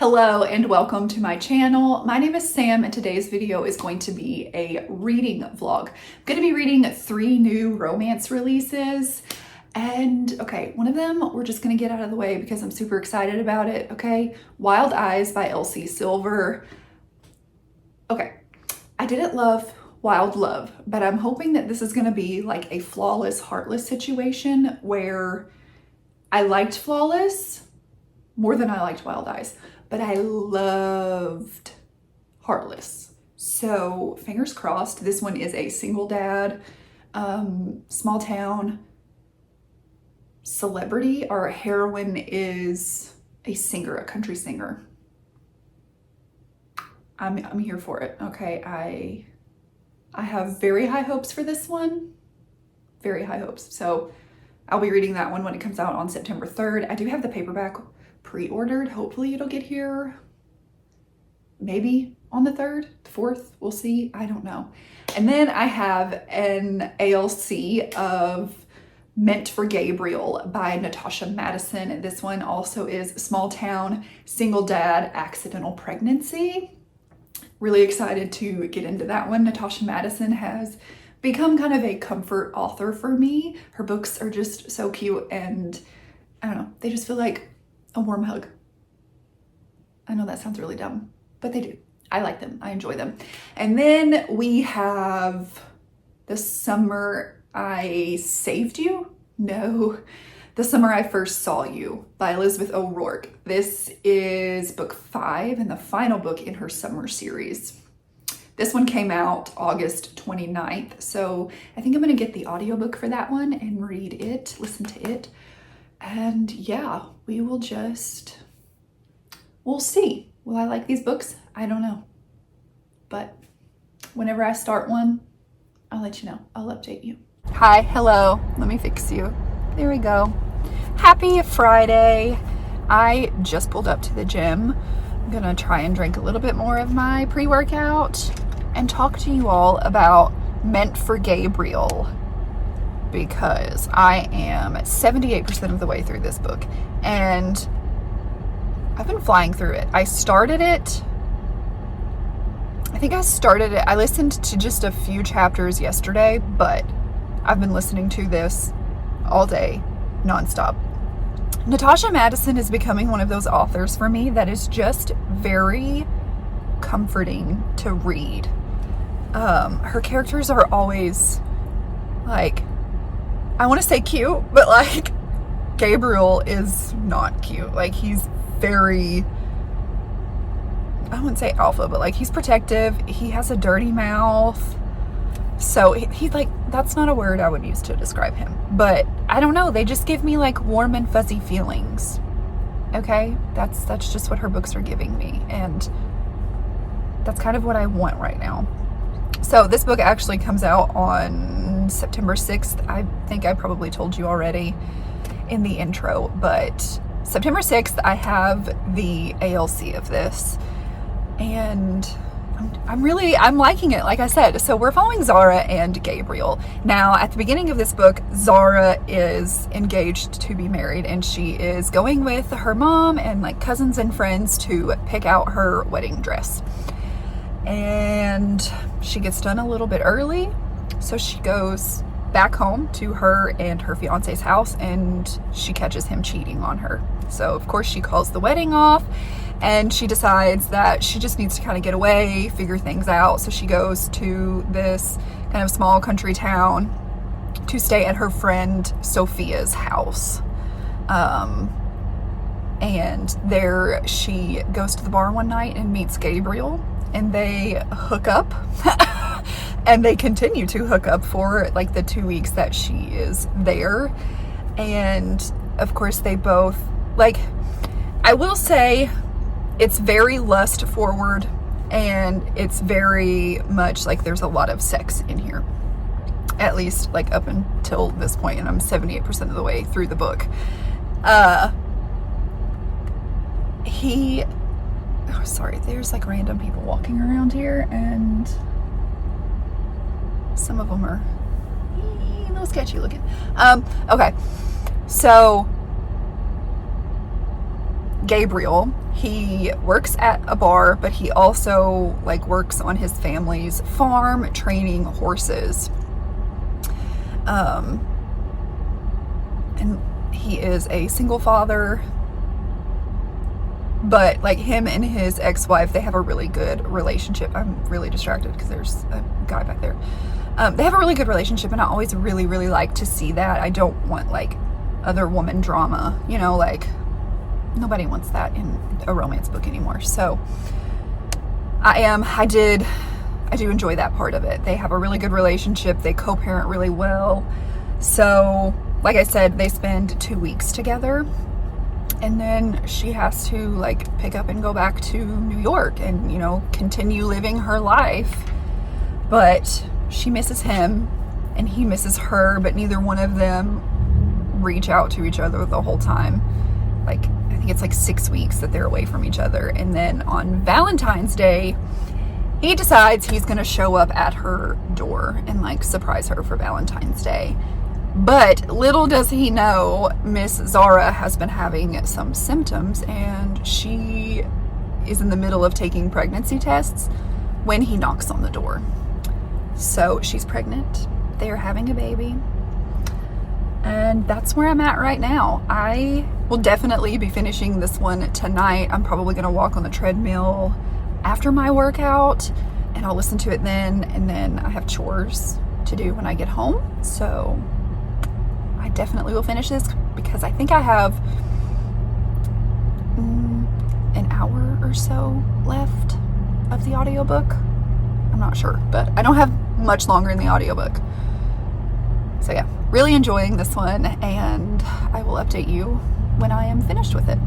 Hello and welcome to my channel. My name is Sam and today's video is going to be a reading vlog. I'm going to be reading 3 new romance releases. And okay, one of them we're just going to get out of the way because I'm super excited about it, okay? Wild Eyes by Elsie Silver. Okay, I didn't love Wild Love, but I'm hoping that this is going to be like a Flawless Heartless situation where I liked Flawless more than I liked Wild Eyes, but I loved Heartless. So fingers crossed. This one is a single dad, small town celebrity. Our heroine is a singer, a country singer. I'm here for it. Okay, I have very high hopes for this one. Very high hopes. So I'll be reading that one when it comes out on September 3rd. I do have the paperback pre-ordered. Hopefully it'll get here maybe on the 3rd, 4th, we'll see. I don't know. And then I have an ALC of Meant for Gabriel by Natasha Madison. This one also is small town, single dad, accidental pregnancy. Really excited to get into that one. Natasha Madison has become kind of a comfort author for me. Her books are just so cute and I don't know, they just feel like a warm hug. I know that sounds really dumb, but they do. I like them. I enjoy them. And then we have The Summer I Saved You? No. The Summer I First Saw You by Elizabeth O'Rourke. This is book 5 and the final book in her summer series. This one came out August 29th, so I think I'm gonna get the audiobook for that one and read it, listen to it. And yeah, we'll see. Will I like these books? I don't know. But whenever I start one, I'll let you know. I'll update you. Hi, hello. Let me fix you. There we go. Happy Friday. I just pulled up to the gym. I'm gonna try and drink a little bit more of my pre-workout and talk to you all about Meant for Gabriel, because I am 78% of the way through this book and I've been flying through it. I listened to just a few chapters yesterday, but I've been listening to this all day, nonstop. Natasha Madison is becoming one of those authors for me that is just very comforting to read. Her characters are always like, I want to say cute, but like Gabriel is not cute. Like he's very, I wouldn't say alpha, but like he's protective. He has a dirty mouth. So he like, that's not a word I would use to describe him, but I don't know. They just give me like warm and fuzzy feelings. Okay. That's just what her books are giving me. And that's kind of what I want right now. So this book actually comes out on September 6th. I think I probably told you already in the intro, but September 6th, I have the ALC of this and I'm liking it, like I said. So we're following Zara and Gabriel. Now, at the beginning of this book, Zara is engaged to be married and she is going with her mom and like cousins and friends to pick out her wedding dress. And she gets done a little bit early, so she goes back home to her and her fiance's house and she catches him cheating on her. So of course she calls the wedding off and she decides that she just needs to kind of get away, figure things out. So she goes to this kind of small country town to stay at her friend Sophia's house. And there she goes to the bar one night and meets Gabriel and they hook up. And they continue to hook up for like the 2 weeks that she is there. And of course they both, like, I will say it's very lust forward and it's very much like there's a lot of sex in here. At least like up until this point, and I'm 78% of the way through the book. Sorry, there's like random people walking around here and some of them are a little sketchy looking. Okay, so Gabriel, he works at a bar, but he also like works on his family's farm training horses. And he is a single father, but like him and his ex-wife, they have a really good relationship. I'm really distracted because there's a guy back there. They have a really good relationship, and I always really, really like to see that. I don't want like other woman drama, you know, like nobody wants that in a romance book anymore. So I do enjoy that part of it. They have a really good relationship. They co-parent really well. So like I said, they spend 2 weeks together, and then she has to like pick up and go back to New York and, you know, continue living her life. But she misses him and he misses her, but neither one of them reach out to each other the whole time. Like, I think it's like 6 weeks that they're away from each other. And then on Valentine's Day, he decides he's gonna show up at her door and like surprise her for Valentine's Day. But little does he know, Miss Zara has been having some symptoms, and she is in the middle of taking pregnancy tests when he knocks on the door. So she's pregnant. They are having a baby. And that's where I'm at right now. I will definitely be finishing this one tonight. I'm probably gonna walk on the treadmill after my workout, and I'll listen to it then, and then I have chores to do when I get home. So I definitely will finish this because I think I have an hour or so left of the audiobook. I'm not sure, but I don't have much longer in the audiobook. So yeah, really enjoying this one, and I will update you when I am finished with it.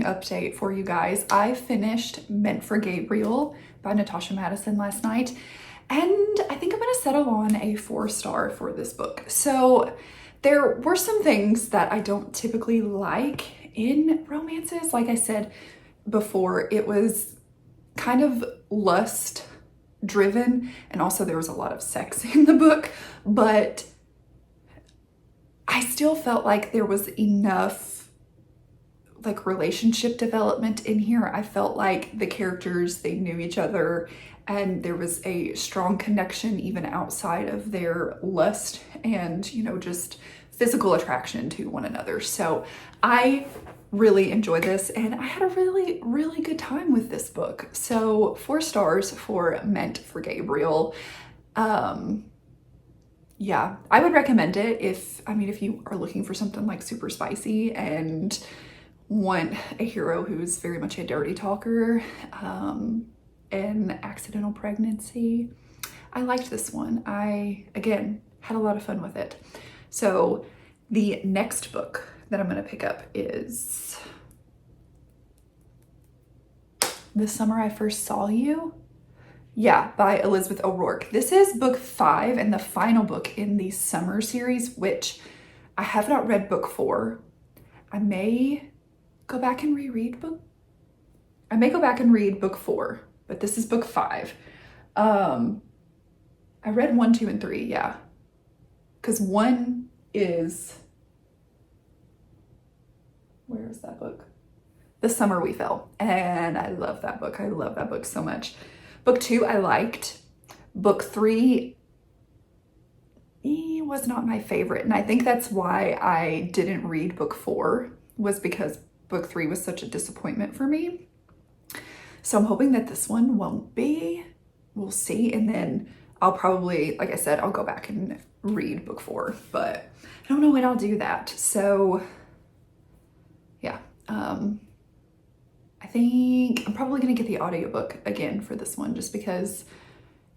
Update for you guys. I finished Meant for Gabriel by Natasha Madison last night, and I think I'm gonna settle on a 4-star for this book. So there were some things that I don't typically like in romances. Like I said before, it was kind of lust driven, and also there was a lot of sex in the book, but I still felt like there was enough like relationship development in here. I felt like the characters, they knew each other, and there was a strong connection even outside of their lust and, you know, just physical attraction to one another. So I really enjoyed this, and I had a really, really good time with this book. So 4 stars for Meant for Gabriel. Yeah, I would recommend it if you are looking for something like super spicy and want a hero who's very much a dirty talker, an accidental pregnancy. I liked this one. I, again, had a lot of fun with it. So the next book that I'm going to pick up is The Summer I First Saw You. Yeah, by Elizabeth O'Rourke. This is book 5 and the final book in the summer series, which I have not read book 4. I may go back and read book 4, but this is book 5. I read 1, 2, and 3, yeah. Because 1 is, where is that book? The Summer We Fell. And I love that book. I love that book so much. Book 2 I liked. Book 3 was not my favorite. And I think that's why I didn't read book 4, was because book 3 was such a disappointment for me. So I'm hoping that this one won't be. we'll see. And then I'll probably, like I said, I'll go back and read book 4, but I don't know when I'll do that. So yeah, I think I'm probably gonna get the audiobook again for this one, just because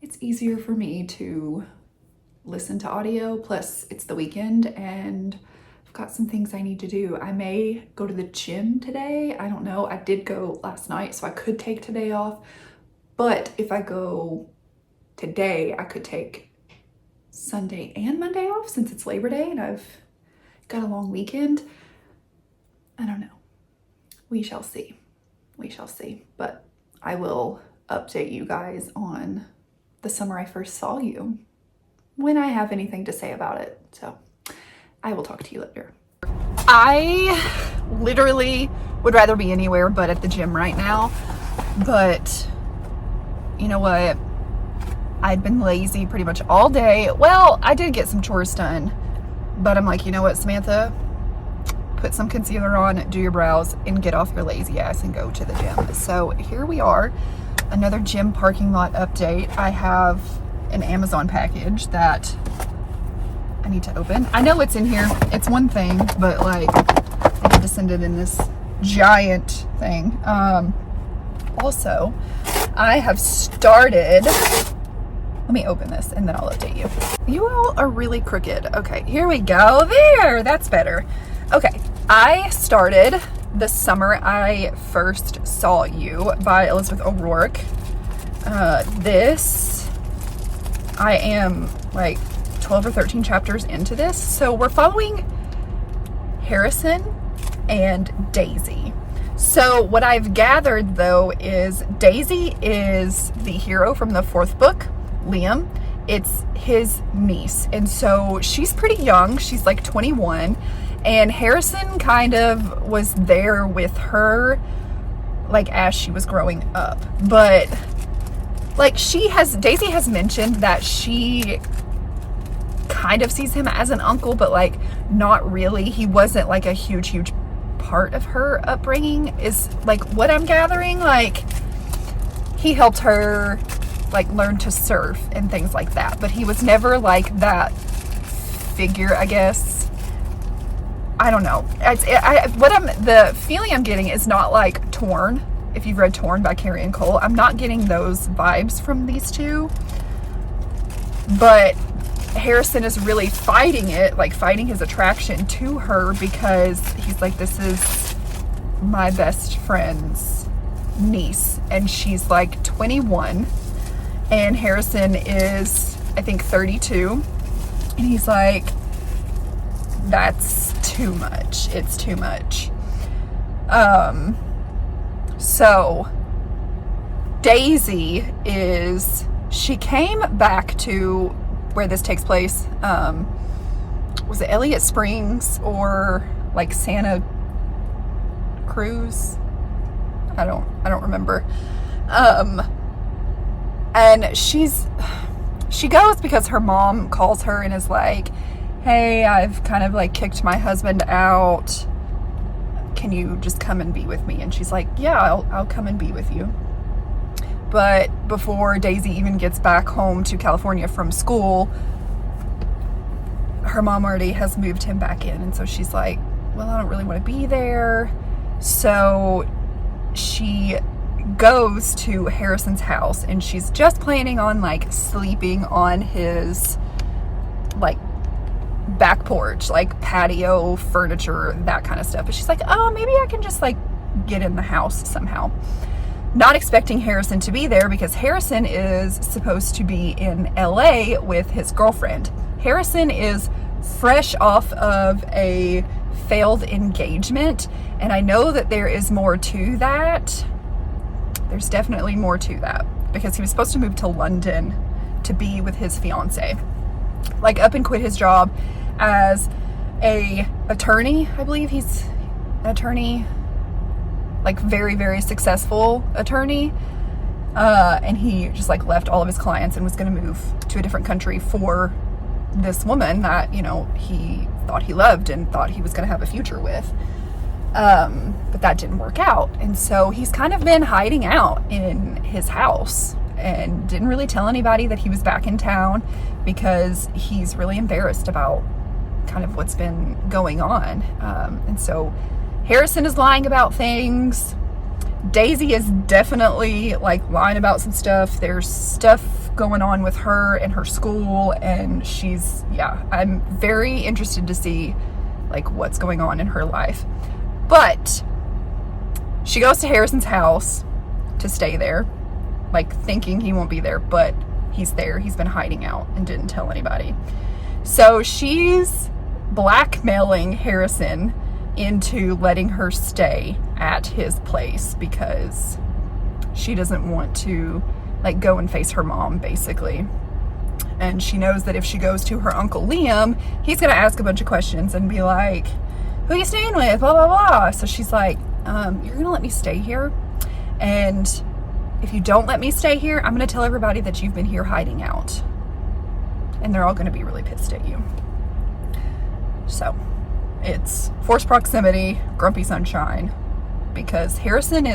it's easier for me to listen to audio. Plus it's the weekend and I've got some things I need to do. I may go to the gym today. I don't know. I did go last night, so I could take today off. But if I go today, I could take Sunday and Monday off since it's Labor Day and I've got a long weekend. I don't know. We shall see. We shall see. But I will update you guys on the summer I first saw you when I have anything to say about it. So I will talk to you later. I literally would rather be anywhere but at the gym right now. But you know what? I'd been lazy pretty much all day. Well, I did get some chores done, but I'm like, you know what, Samantha? Put some concealer on, do your brows, and get off your lazy ass and go to the gym. So here we are, another gym parking lot update. I have an Amazon package that I need to open. I know it's in here. It's one thing, but like I had to send it in this giant thing. Also, I have started, let me open this and then I'll update you. You all are really crooked. Okay, here we go. There, that's better. Okay, I started The Summer I First Saw You by Elizabeth O'Rourke. This, I am like 12 or 13 chapters into this. So we're following Harrison and Daisy. So what I've gathered though is Daisy is the hero from the 4th book, Liam. It's his niece. And so she's pretty young. She's like 21. And Harrison kind of was there with her like as she was growing up. But like Daisy has mentioned that she kind of sees him as an uncle, but like not really. He wasn't like a huge part of her upbringing, is like what I'm gathering. Like he helped her like learn to surf and things like that, but he was never like that figure, I guess. I don't know. The feeling I'm getting is not like Torn. If you've read Torn by Carrie and Cole, I'm not getting those vibes from these two. But Harrison is really fighting it, like fighting his attraction to her, because he's like, this is my best friend's niece. And she's like 21. And Harrison is, I think, 32. And he's like, that's too much. It's too much. So Daisy she came back to where this takes place. Was it Elliott Springs or like Santa Cruz? I don't remember. And she goes because her mom calls her and is like, hey, I've kind of like kicked my husband out. Can you just come and be with me? And she's like, yeah, I'll come and be with you. But before Daisy even gets back home to California from school, her mom already has moved him back in. And so she's like, well, I don't really want to be there. So she goes to Harrison's house and she's just planning on like sleeping on his like back porch, like patio furniture, that kind of stuff. But she's like, oh, maybe I can just like get in the house somehow. Not expecting Harrison to be there, because Harrison is supposed to be in LA with his girlfriend. Harrison is fresh off of a failed engagement, and I know that there is more to that. There's definitely more to that, because he was supposed to move to London to be with his fiance, like up and quit his job as a attorney. I believe he's an attorney, like very, very successful attorney. And he just like left all of his clients and was going to move to a different country for this woman that, you know, he thought he loved and thought he was going to have a future with. But that didn't work out. And so he's kind of been hiding out in his house and didn't really tell anybody that he was back in town because he's really embarrassed about kind of what's been going on. And so Harrison is lying about things. Daisy is definitely like lying about some stuff. There's stuff going on with her and her school, and she's, yeah, I'm very interested to see like what's going on in her life. But she goes to Harrison's house to stay there, like thinking he won't be there, but he's there. He's been hiding out and didn't tell anybody. So she's blackmailing Harrison into letting her stay at his place because she doesn't want to like go and face her mom, basically. And she knows that if she goes to her Uncle Liam, he's gonna ask a bunch of questions and be like, who are you staying with, blah blah blah. So she's like, you're gonna let me stay here, and if you don't let me stay here, I'm gonna tell everybody that you've been here hiding out, and they're all gonna be really pissed at you. So it's forced proximity, grumpy sunshine, because Harrison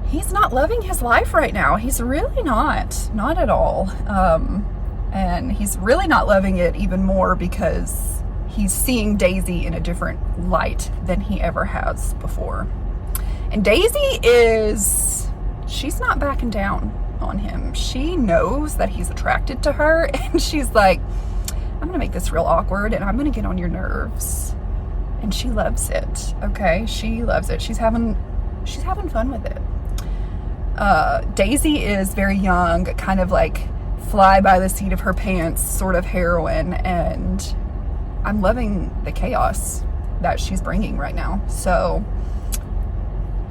he's not loving his life right now. He's really not at all. And he's really not loving it even more because he's seeing Daisy in a different light than he ever has before. And Daisy she's not backing down on him. She knows that he's attracted to her, and she's like, I'm gonna make this real awkward and I'm gonna get on your nerves. And she loves it, okay? She loves it. She's having fun with it. Daisy is very young, kind of like fly by the seat of her pants sort of heroine, and I'm loving the chaos that she's bringing right now. So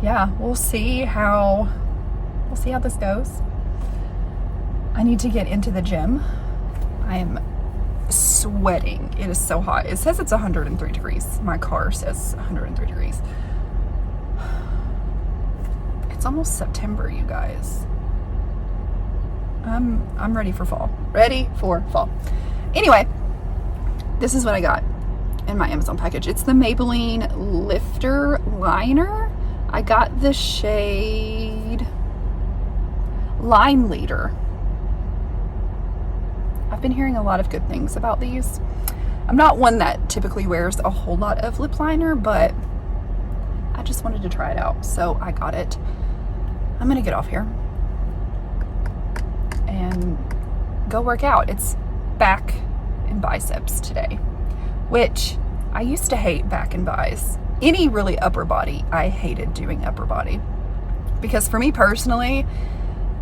yeah, we'll see how this goes. I need to get into the gym. I am sweating. It is so hot. It says it's 103 degrees. My car says 103 degrees. It's almost September, you guys. I'm ready for fall. Ready for fall. Anyway, this is what I got in my Amazon package. It's the Maybelline Lifter Liner. I got the shade Line Leader. I've been hearing a lot of good things about these. I'm not one that typically wears a whole lot of lip liner, but I just wanted to try it out, so I got it. I'm gonna get off here and go work out. It's back and biceps today, which I used to hate back and bis. Any really upper body, I hated doing upper body. Because for me personally,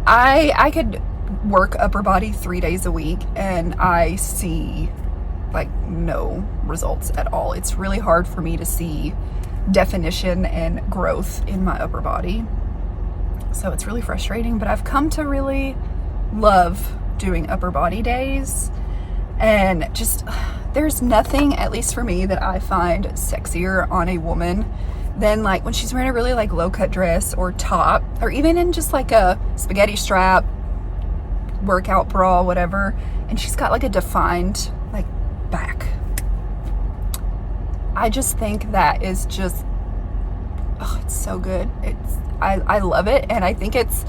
I could work upper body 3 days a week and I see like no results at all. It's really hard for me to see definition and growth in my upper body. So it's really frustrating, but I've come to really love doing upper body days. And just, there's nothing, at least for me, that I find sexier on a woman than like when she's wearing a really like low cut dress or top, or even in just like a spaghetti strap, workout bra, whatever, and she's got like a defined like back. I just think that is just, oh, it's so good. I love it, and I think it's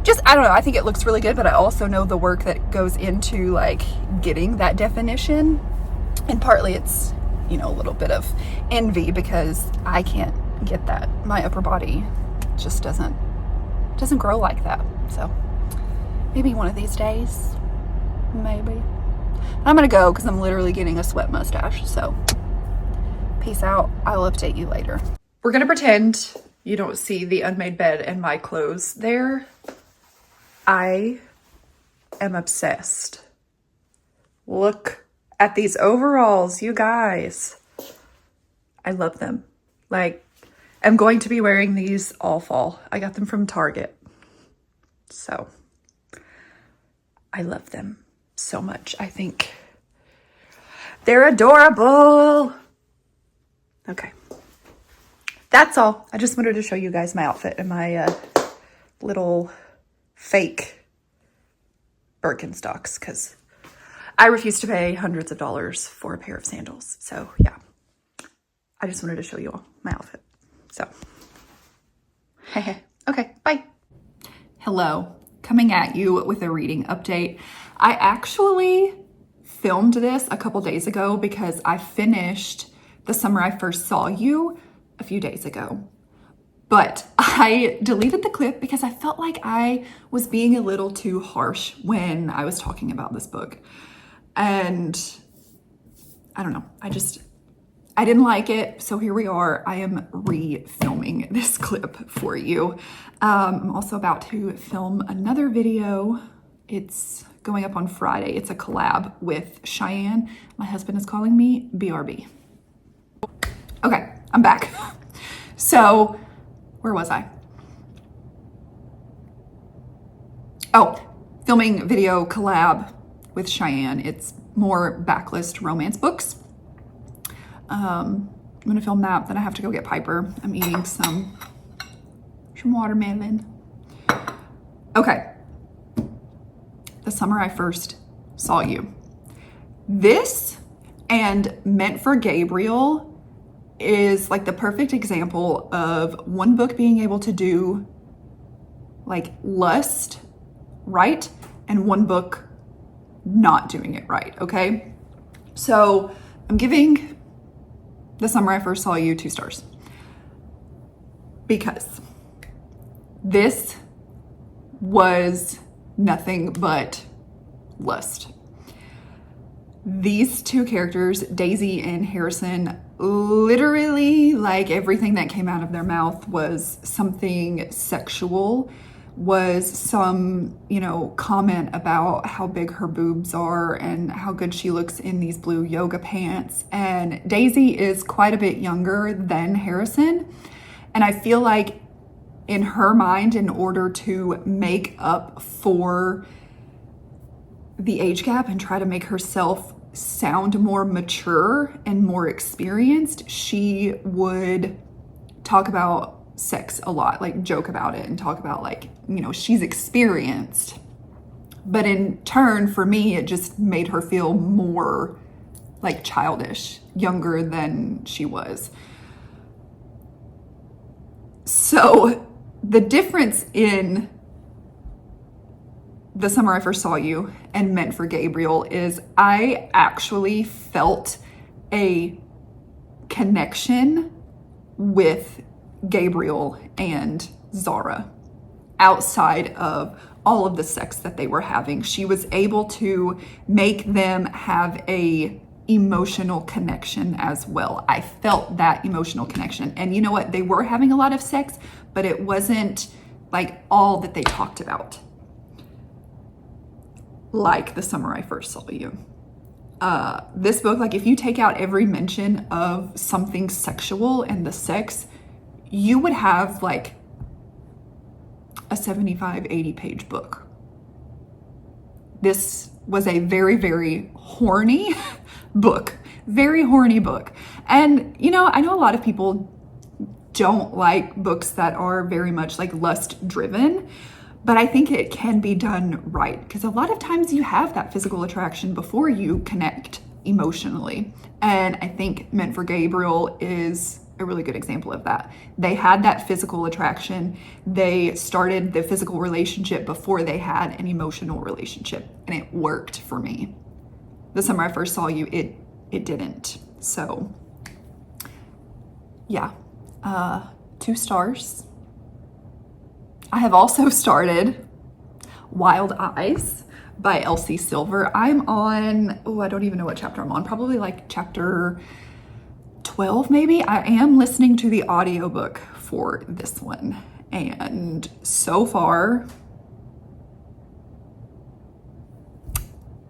just, I don't know, I think it looks really good, but I also know the work that goes into like getting that definition, and partly it's, you know, a little bit of envy because I can't get that. My upper body just doesn't grow like that. So maybe one of these days, maybe. I'm gonna go because I'm literally getting a sweat mustache. So peace out. I'll update you later. We're gonna pretend you don't see the unmade bed and my clothes there. I am obsessed. Look at these overalls, you guys. I love them. Like, I'm going to be wearing these all fall. I got them from Target. So I love them so much. I think they're adorable. Okay. That's all. I just wanted to show you guys my outfit and my little fake Birkenstocks because I refuse to pay hundreds of dollars for a pair of sandals. So yeah, I just wanted to show you all my outfit. So, okay, bye. Hello, coming at you with a reading update. I actually filmed this a couple days ago because I finished The Summer I First Saw You a few days ago. But I deleted the clip because I felt like I was being a little too harsh when I was talking about this book. And I don't know, I didn't like it, so here we are. I am re-filming this clip for you. I'm also about to film another video. It's going up on Friday. It's a collab with Cheyenne. My husband is calling me BRB. Okay, I'm back. So, where was I? Oh, filming video collab with Cheyenne. It's more backlist romance books. I'm gonna film that, then I have to go get Piper. I'm eating some watermelon. Okay. The Summer I First Saw You. This and Meant for Gabriel is like the perfect example of one book being able to do like lust right and one book not doing it right, okay? So I'm giving The Summer I First Saw You 2 stars because this was nothing but lust. These two characters, Daisy and Harrison, literally like everything that came out of their mouth was something sexual, was some, comment about how big her boobs are and how good she looks in these blue yoga pants. And Daisy is quite a bit younger than Harrison. And I feel like in her mind, in order to make up for the age gap and try to make herself sound more mature and more experienced, she would talk about sex a lot, like joke about it and talk about like, she's experienced. But in turn, for me, it just made her feel more like childish, younger than she was. So the difference in The Summer I First Saw You and Meant for Gabriel is I actually felt a connection with Gabriel and Zara outside of all of the sex that they were having. She was able to make them have a emotional connection as well. I felt that emotional connection. And you know what? They were having a lot of sex, but it wasn't like all that they talked about. Like The Summer I First Saw You. This book, like if you take out every mention of something sexual and the sex, you would have like a 75, 80 page book. This was a very, very horny book, very horny book. And, I know a lot of people don't like books that are very much like lust driven, but I think it can be done right because a lot of times you have that physical attraction before you connect emotionally. And I think Meant for Gabriel is a really good example of that. They had that physical attraction. They started the physical relationship before they had an emotional relationship, and it worked for me. The Summer I First Saw You, it didn't. So yeah, 2 stars. I have also started Wild Eyes by Elsie Silver. I'm on, I don't even know what chapter I'm on, probably like chapter 12 maybe. I am listening to the audiobook for this one, and so far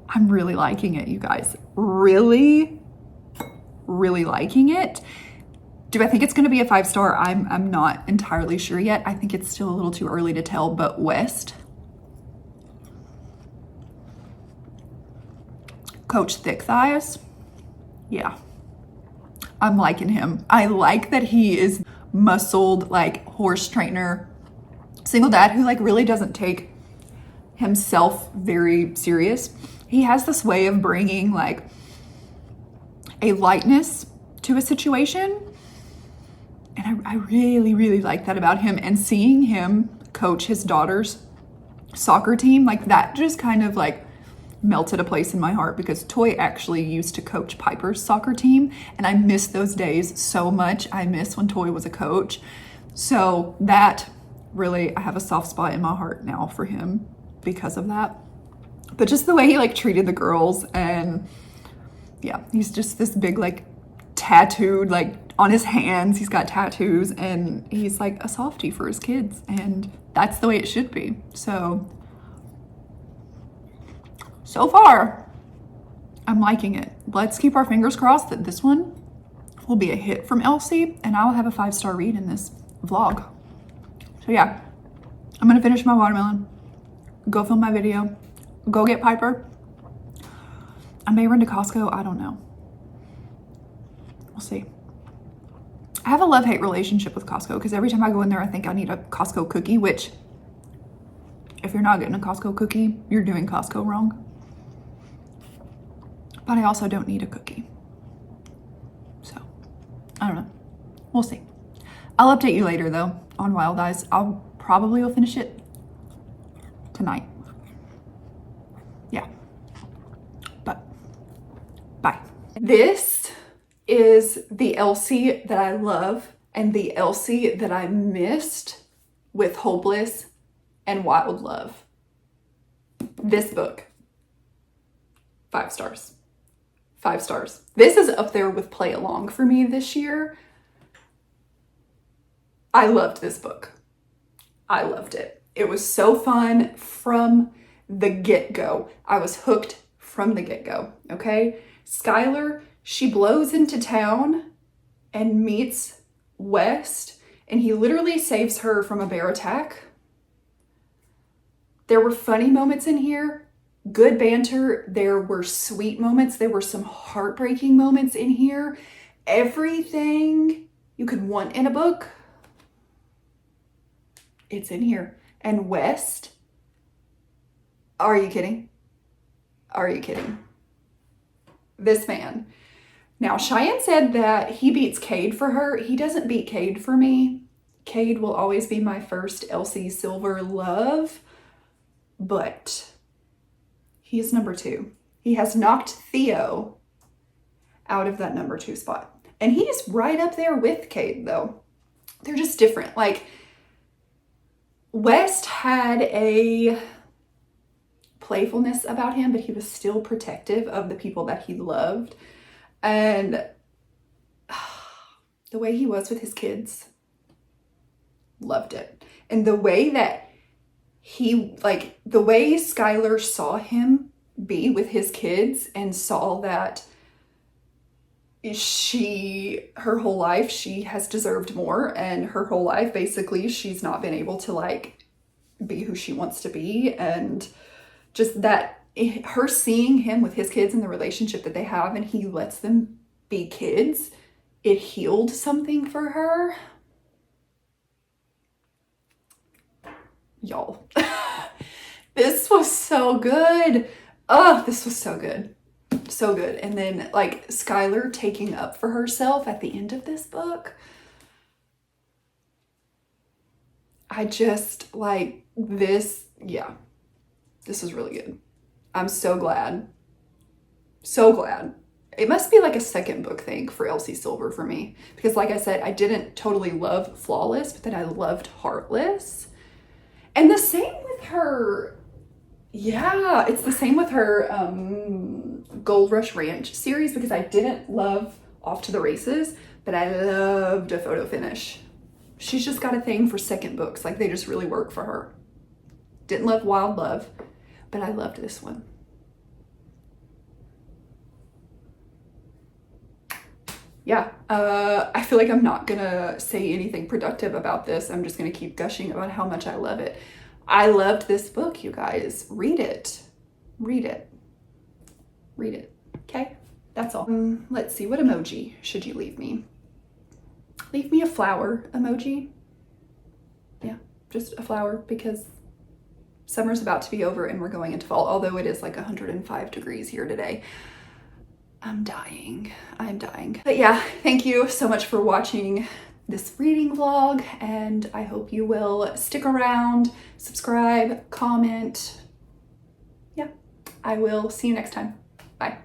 I'm really liking it, you guys. Really, really liking it. Do I think it's going to be a 5-star? I'm not entirely sure yet. I think it's still a little too early to tell, but West, Coach Thick Thighs, yeah, I'm liking him. I like that he is muscled, like horse trainer, single dad who like really doesn't take himself very serious. He has this way of bringing like a lightness to a situation. And I really, really like that about him. And seeing him coach his daughters soccer team, like that just kind of like melted a place in my heart because Toy actually used to coach Piper's soccer team, and I miss those days so much. I miss when Toy was a coach. So that really, I have a soft spot in my heart now for him because of that. But just the way he like treated the girls, and yeah, he's just this big like tattooed, like on his hands he's got tattoos, and he's like a softie for his kids, and that's the way it should be. So far I'm liking it. Let's keep our fingers crossed that this one will be a hit from Elsie, and I'll have a 5-star read in this vlog. So yeah, I'm gonna finish my watermelon, go film my video, go get Piper. I may run to Costco, I don't know. We'll see. I have a love-hate relationship with Costco because every time I go in there, I think I need a Costco cookie, which if you're not getting a Costco cookie, you're doing Costco wrong. But I also don't need a cookie. So, I don't know. We'll see. I'll update you later though on Wild Eyes. I'll probably will finish it tonight. Yeah. But, bye. This is the Elsie that I love and the Elsie that I missed with Hopeless and Wild Love. This book, 5 stars. 5 stars. This is up there with Play Along for me this year. I loved this book. I loved it. It was so fun from the get-go. I was hooked from the get-go, okay? Skylar, she blows into town and meets West, and he literally saves her from a bear attack. There were funny moments in here, good banter. There were sweet moments. There were some heartbreaking moments in here. Everything you could want in a book, it's in here. And West, are you kidding? Are you kidding? This man. Now, Cheyenne said that he beats Cade for her. He doesn't beat Cade for me. Cade will always be my first Elsie Silver love, but he is number 2. He has knocked Theo out of that number 2 spot. And he's right up there with Cade, though. They're just different. Like, West had a playfulness about him, but he was still protective of the people that he loved. And the way he was with his kids, loved it. And the way that he, like, the way Skylar saw him be with his kids and saw that her whole life, she has deserved more, and her whole life, basically, she's not been able to, like, be who she wants to be, and just that, her seeing him with his kids and the relationship that they have, and he lets them be kids, it healed something for her. Y'all, this was so good. Oh, this was so good. So good. And then, like, Skylar taking up for herself at the end of this book. I just, like, this, yeah. This is really good. I'm so glad. So glad. It must be like a second book thing for Elsie Silver for me. Because like I said, I didn't totally love Flawless, but then I loved Heartless. And the same with her, yeah, it's the same with her Gold Rush Ranch series, because I didn't love Off to the Races, but I loved A Photo Finish. She's just got a thing for second books. Like, they just really work for her. Didn't love Wild Love, but I loved this one. Yeah, I feel like I'm not gonna say anything productive about this. I'm just gonna keep gushing about how much I love it. I loved this book, you guys. Read it. Read it. Read it. Okay? That's all. Let's see. What emoji should you leave me? Leave me a flower emoji. Yeah, just a flower, because summer's about to be over and we're going into fall, although it is like 105 degrees here today. I'm dying. I'm dying. But yeah, thank you so much for watching this reading vlog, and I hope you will stick around, subscribe, comment. Yeah, I will see you next time. Bye.